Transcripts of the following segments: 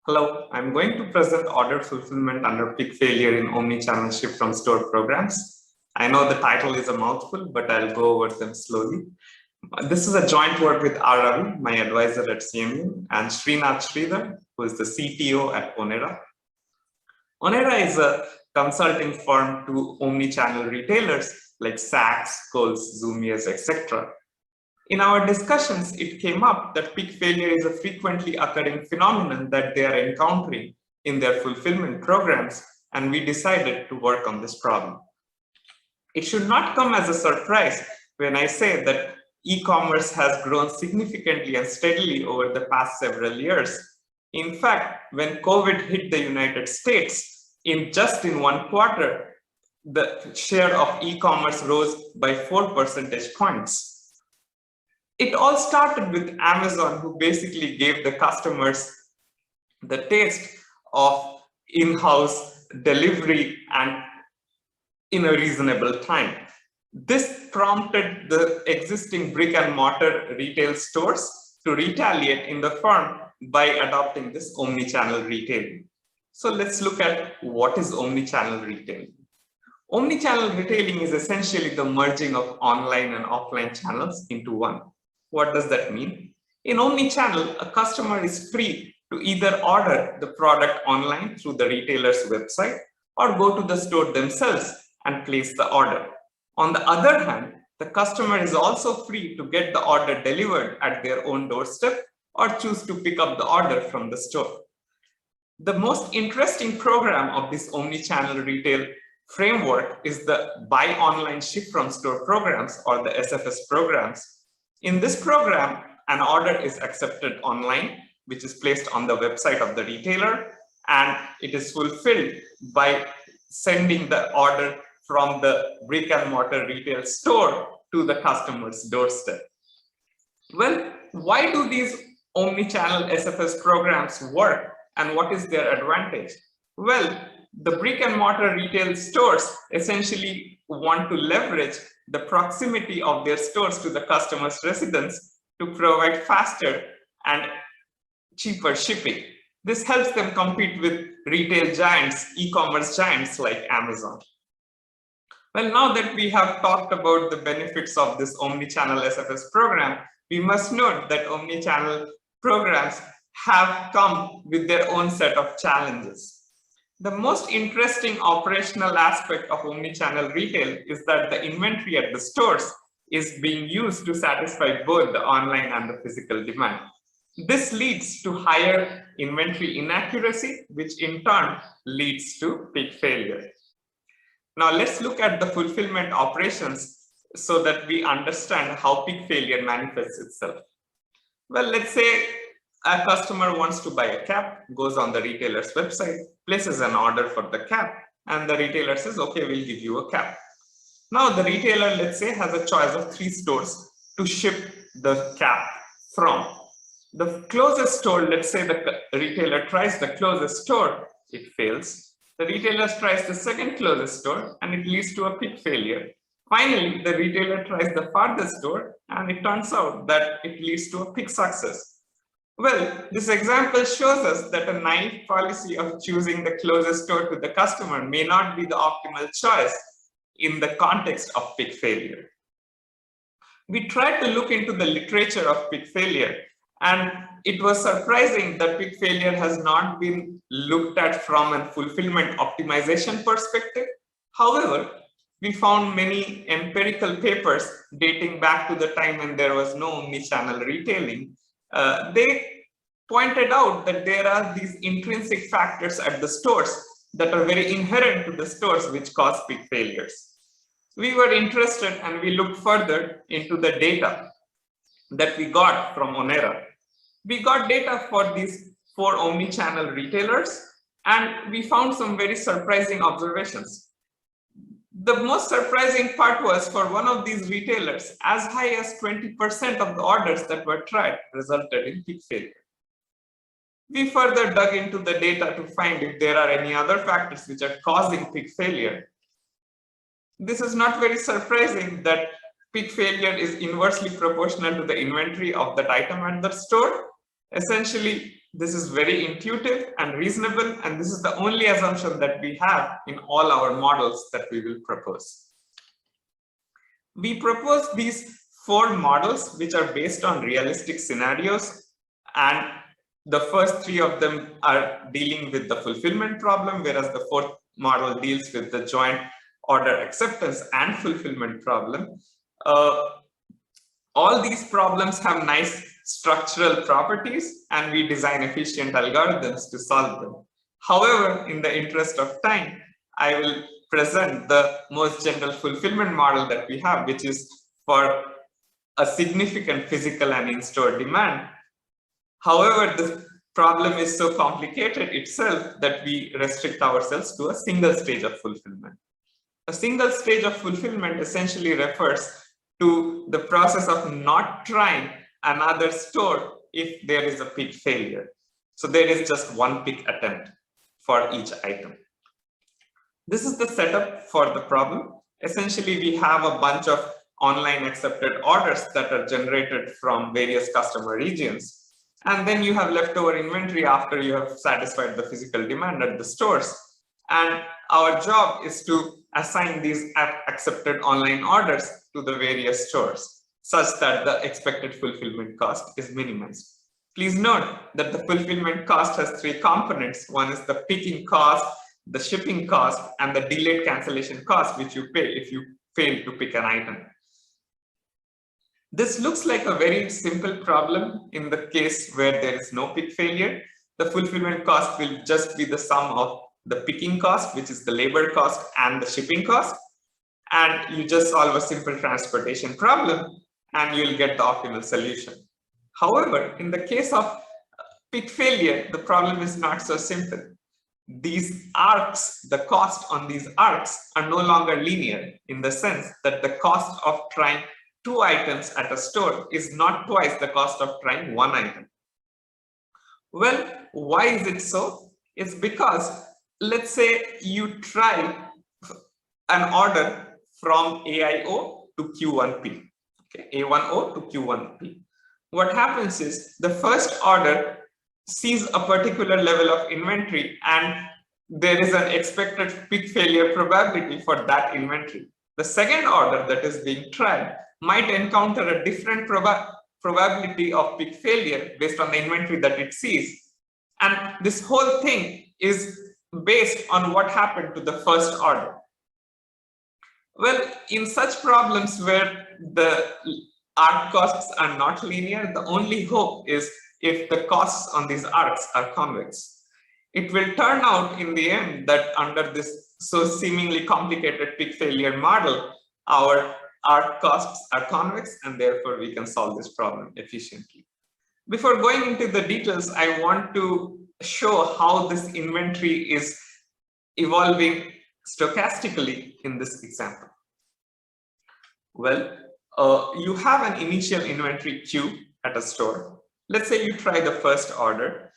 Hello, I'm going to present order fulfillment under peak failure in omnichannel ship from store programs. I know the title is a mouthful, but I'll go over them slowly. This is a joint work with R. Ravi, my advisor at CMU, and Srinath Sridhar, who is the CTO at Onera. Onera is a consulting firm to omnichannel retailers like Saks, Kohl's, Zoomiez, etc. In our discussions, it came up that peak failure is a frequently occurring phenomenon that they are encountering in their fulfillment programs, and we decided to work on this problem. It should not come as a surprise when I say that e-commerce has grown significantly and steadily over the past several years. In fact, when COVID hit the United States, in one quarter, the share of e-commerce rose by 4 percentage points. It all started with Amazon, who basically gave the customers the taste of in-house delivery and in a reasonable time. This prompted the existing brick and mortar retail stores to retaliate in the firm by adopting this omnichannel retailing. So let's look at what is omnichannel retailing. Omnichannel retailing is essentially the merging of online and offline channels into one. What does that mean? In omnichannel, a customer is free to either order the product online through the retailer's website or go to the store themselves and place the order. On the other hand, the customer is also free to get the order delivered at their own doorstep or choose to pick up the order from the store. The most interesting program of this omnichannel retail framework is the Buy Online Ship from Store programs, or the SFS programs. In this program, an order is accepted online, which is placed on the website of the retailer, and it is fulfilled by sending the order from the brick and mortar retail store to the customer's doorstep. Well, why do these omnichannel SFS programs work, and what is their advantage? Well, the brick and mortar retail stores essentially want to leverage the proximity of their stores to the customer's residence to provide faster and cheaper shipping. This helps them compete with retail giants, e-commerce giants like Amazon. Well, now that we have talked about the benefits of this omnichannel SFS program, we must note that omnichannel programs have come with their own set of challenges. The most interesting operational aspect of omnichannel retail is that the inventory at the stores is being used to satisfy both the online and the physical demand. This leads to higher inventory inaccuracy, which in turn leads to peak failure. Now let's look at the fulfillment operations so that we understand how peak failure manifests itself. Well, let's say a customer wants to buy a cap, goes on the retailer's website, places an order for the cap, and the retailer says, okay, we'll give you a cap. Now the retailer, let's say, has a choice of 3 stores to ship the cap from. The closest store, let's say the retailer tries the closest store, it fails. The retailer tries the second closest store, and it leads to a peak failure. Finally, the retailer tries the farthest store, and it turns out that it leads to a peak success. Well, this example shows us that a naive policy of choosing the closest store to the customer may not be the optimal choice in the context of peak failure. We tried to look into the literature of peak failure, and it was surprising that peak failure has not been looked at from a fulfillment optimization perspective. However, we found many empirical papers dating back to the time when there was no omnichannel retailing. They pointed out that there are these intrinsic factors at the stores that are very inherent to the stores which cause peak failures. We were interested and we looked further into the data that we got from Onera. We got data for these 4 omnichannel retailers, and we found some very surprising observations. The most surprising part was for one of these retailers, as high as 20% of the orders that were tried resulted in peak failure. We further dug into the data to find if there are any other factors which are causing peak failure. This is not very surprising that peak failure is inversely proportional to the inventory of that item at the store. Essentially, this is very intuitive and reasonable, and this is the only assumption that we have in all our models that we will propose. We propose these 4 models which are based on realistic scenarios, and the first 3 of them are dealing with the fulfillment problem, whereas the 4th model deals with the joint order acceptance and fulfillment problem. All these problems have nice structural properties, and we design efficient algorithms to solve them. However, in the interest of time, I will present the most general fulfillment model that we have, which is for a significant physical and in-store demand. However, the problem is so complicated itself that we restrict ourselves to a single stage of fulfillment. A single stage of fulfillment essentially refers to the process of not trying another store if there is a pick failure. So there is just one pick attempt for each item. This is the setup for the problem. Essentially, we have a bunch of online accepted orders that are generated from various customer regions. And then you have leftover inventory after you have satisfied the physical demand at the stores. And our job is to assign these accepted online orders to the various stores such that the expected fulfillment cost is minimized. Please note that the fulfillment cost has 3 components. One is the picking cost, the shipping cost, and the delayed cancellation cost, which you pay if you fail to pick an item. This looks like a very simple problem in the case where there is no pick failure. The fulfillment cost will just be the sum of the picking cost, which is the labor cost, and the shipping cost. And you just solve a simple transportation problem and you'll get the optimal solution. However, in the case of pick failure, the problem is not so simple. These arcs, the cost on these arcs are no longer linear, in the sense that the cost of trying 2 items at a store is not twice the cost of trying 1 item. Well, why is it so? It's because, let's say you try an order from AIO to Q1P, okay, A1O to Q1P. What happens is the first order sees a particular level of inventory and there is an expected pick failure probability for that inventory. The second order that is being tried might encounter a different probability of pick failure based on the inventory that it sees. And this whole thing is based on what happened to the first order. Well, in such problems where the arc costs are not linear, the only hope is if the costs on these arcs are convex. It will turn out in the end that under this so seemingly complicated pick failure model, our arc costs are convex, and therefore we can solve this problem efficiently. Before going into the details, I want to show how this inventory is evolving stochastically in this example. Well, you have an initial inventory queue at a store. Let's say you try the first order.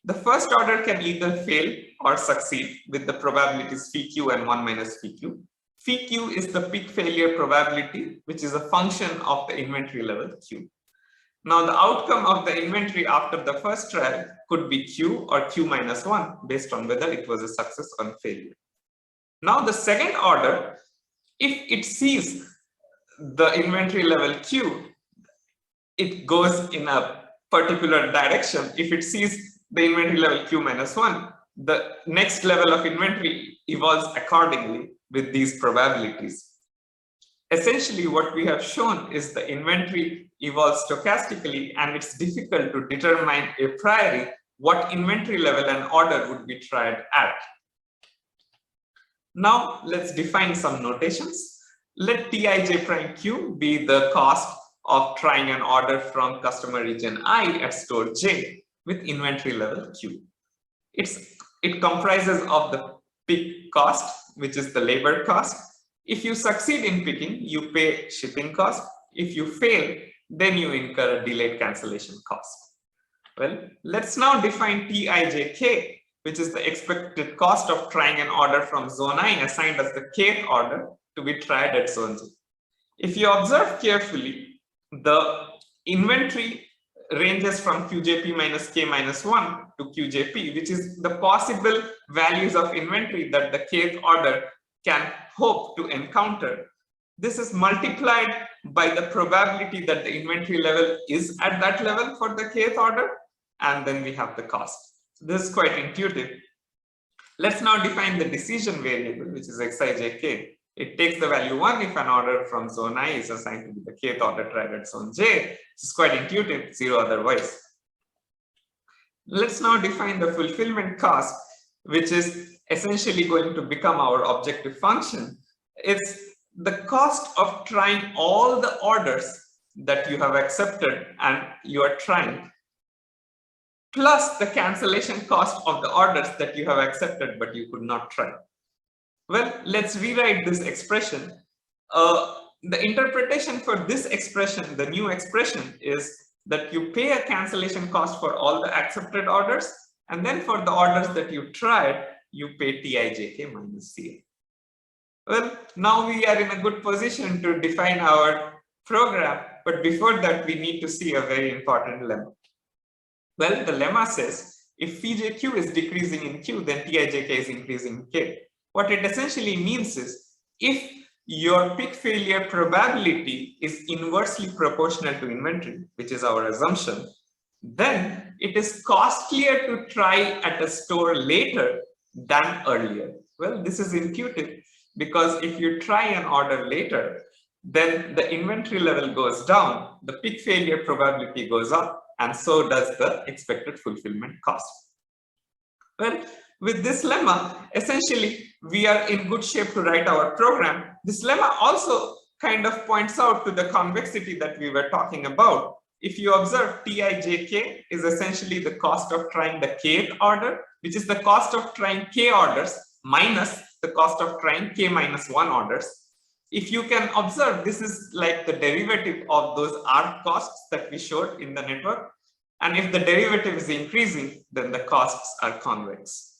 The first order can either fail or succeed with the probabilities phi q and 1 minus phi q. Phi q is the pick failure probability, which is a function of the inventory level q. Now, the outcome of the inventory after the first trial could be q or q minus 1 based on whether it was a success or failure. Now, the second order, if it sees the inventory level q, it goes in a particular direction. If it sees the inventory level q minus 1, the next level of inventory evolves accordingly with these probabilities. Essentially, what we have shown is the inventory evolves stochastically, and it's difficult to determine a priori what inventory level an order would be tried at. Now, let's define some notations. Let Tij prime q be the cost of trying an order from customer region I at store J with inventory level q. It comprises of the pick cost, which is the labor cost. If you succeed in picking, you pay shipping cost. If you fail, then you incur a delayed cancellation cost. Well, let's now define Tijk, which is the expected cost of trying an order from zone I assigned as the kth order to be tried at zone J. If you observe carefully, the inventory ranges from QJP minus K minus 1 to QJP, which is the possible values of inventory that the kth order can hope to encounter. This is multiplied by the probability that the inventory level is at that level for the kth order, and then we have the cost. So this is quite intuitive. Let's now define the decision variable, which is xijk. It takes the value 1 if an order from zone I is assigned to be the kth order tried at zone j. This is quite intuitive, 0 otherwise. Let's now define the fulfillment cost, which is essentially going to become our objective function. It's the cost of trying all the orders that you have accepted and you are trying, plus the cancellation cost of the orders that you have accepted but you could not try. Well, let's rewrite this expression. The interpretation for this expression, the new expression, is that you pay a cancellation cost for all the accepted orders, and then for the orders that you tried, you pay Tijk minus Ci. Well, now we are in a good position to define our program, but before that, we need to see a very important lemma. Well, the lemma says, if Pjq is decreasing in Q, then Tijk is increasing in K. What it essentially means is, if your pick failure probability is inversely proportional to inventory, which is our assumption, then it is costlier to try at a store later than earlier. Well, this is intuitive, because if you try an order later, then the inventory level goes down, the pick failure probability goes up, and so does the expected fulfillment cost. Well, with this lemma, essentially, we are in good shape to write our program. This lemma also kind of points out to the convexity that we were talking about. If you observe, Tijk is essentially the cost of trying the kth order, which is the cost of trying k orders minus the cost of trying k minus 1 orders. If you can observe, this is like the derivative of those arc costs that we showed in the network. And if the derivative is increasing, then the costs are convex.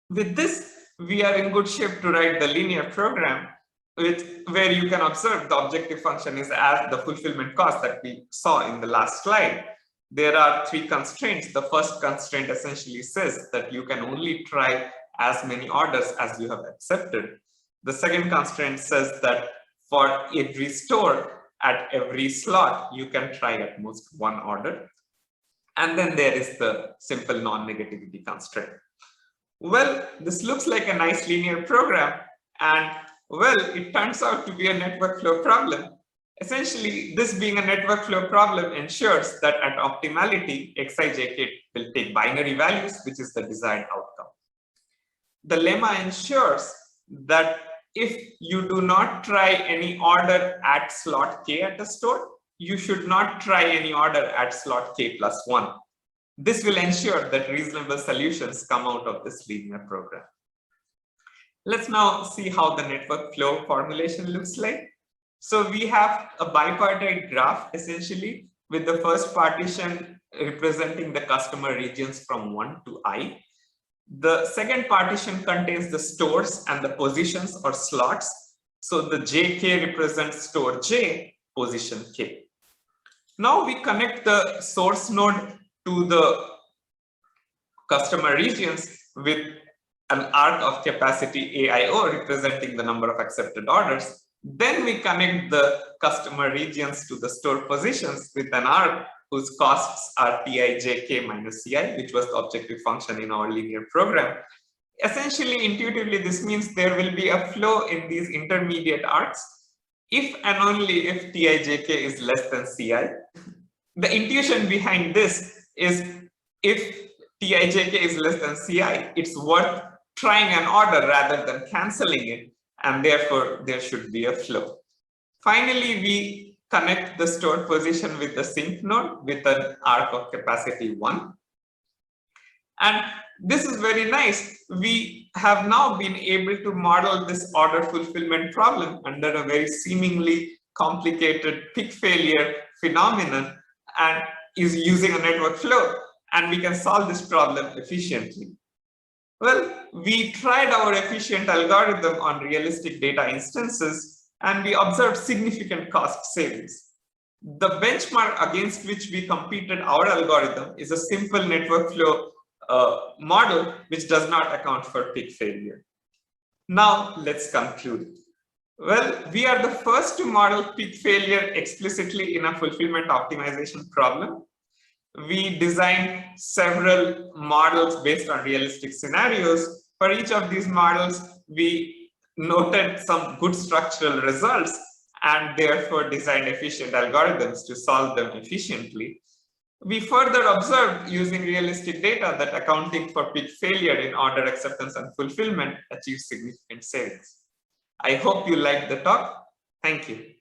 With this, we are in good shape to write the linear program where you can observe the objective function is as the fulfillment cost that we saw in the last slide. There are 3 constraints. The first constraint essentially says that you can only try as many orders as you have accepted. The second constraint says that for every store at every slot, you can try at most 1 order. And then there is the simple non-negativity constraint. Well, this looks like a nice linear program, and well, it turns out to be a network flow problem. Essentially, this being a network flow problem ensures that at optimality, Xij will take binary values, which is the desired outcome. The lemma ensures that if you do not try any order at slot k at a store, you should not try any order at slot k plus 1. This will ensure that reasonable solutions come out of this linear program. Let's now see how the network flow formulation looks like. So we have a bipartite graph essentially, with the first partition representing the customer regions from 1 to I. The second partition contains the stores and the positions or slots. So the JK represents store J, position K. Now we connect the source node to the customer regions with an arc of capacity AIO representing the number of accepted orders. Then we connect the customer regions to the store positions with an arc whose costs are Tijk minus Ci, which was the objective function in our linear program. Essentially, intuitively, this means there will be a flow in these intermediate arcs if and only if Tijk is less than Ci. The intuition behind this is if Tijk is less than Ci, it's worth trying an order rather than canceling it, and therefore there should be a flow. Finally, we connect the store position with the sync node with an arc of capacity 1. And this is very nice. We have now been able to model this order fulfillment problem under a very seemingly complicated pick failure phenomenon, and is using a network flow, and we can solve this problem efficiently. Well, we tried our efficient algorithm on realistic data instances, and we observed significant cost savings. The benchmark against which we competed our algorithm is a simple network flow model which does not account for peak failure. Now let's conclude. Well, we are the first to model peak failure explicitly in a fulfillment optimization problem. We designed several models based on realistic scenarios. For each of these models, we noted some good structural results and therefore designed efficient algorithms to solve them efficiently. We further observed using realistic data that accounting for peak failure in order acceptance and fulfillment achieves significant savings. I hope you liked the talk. Thank you.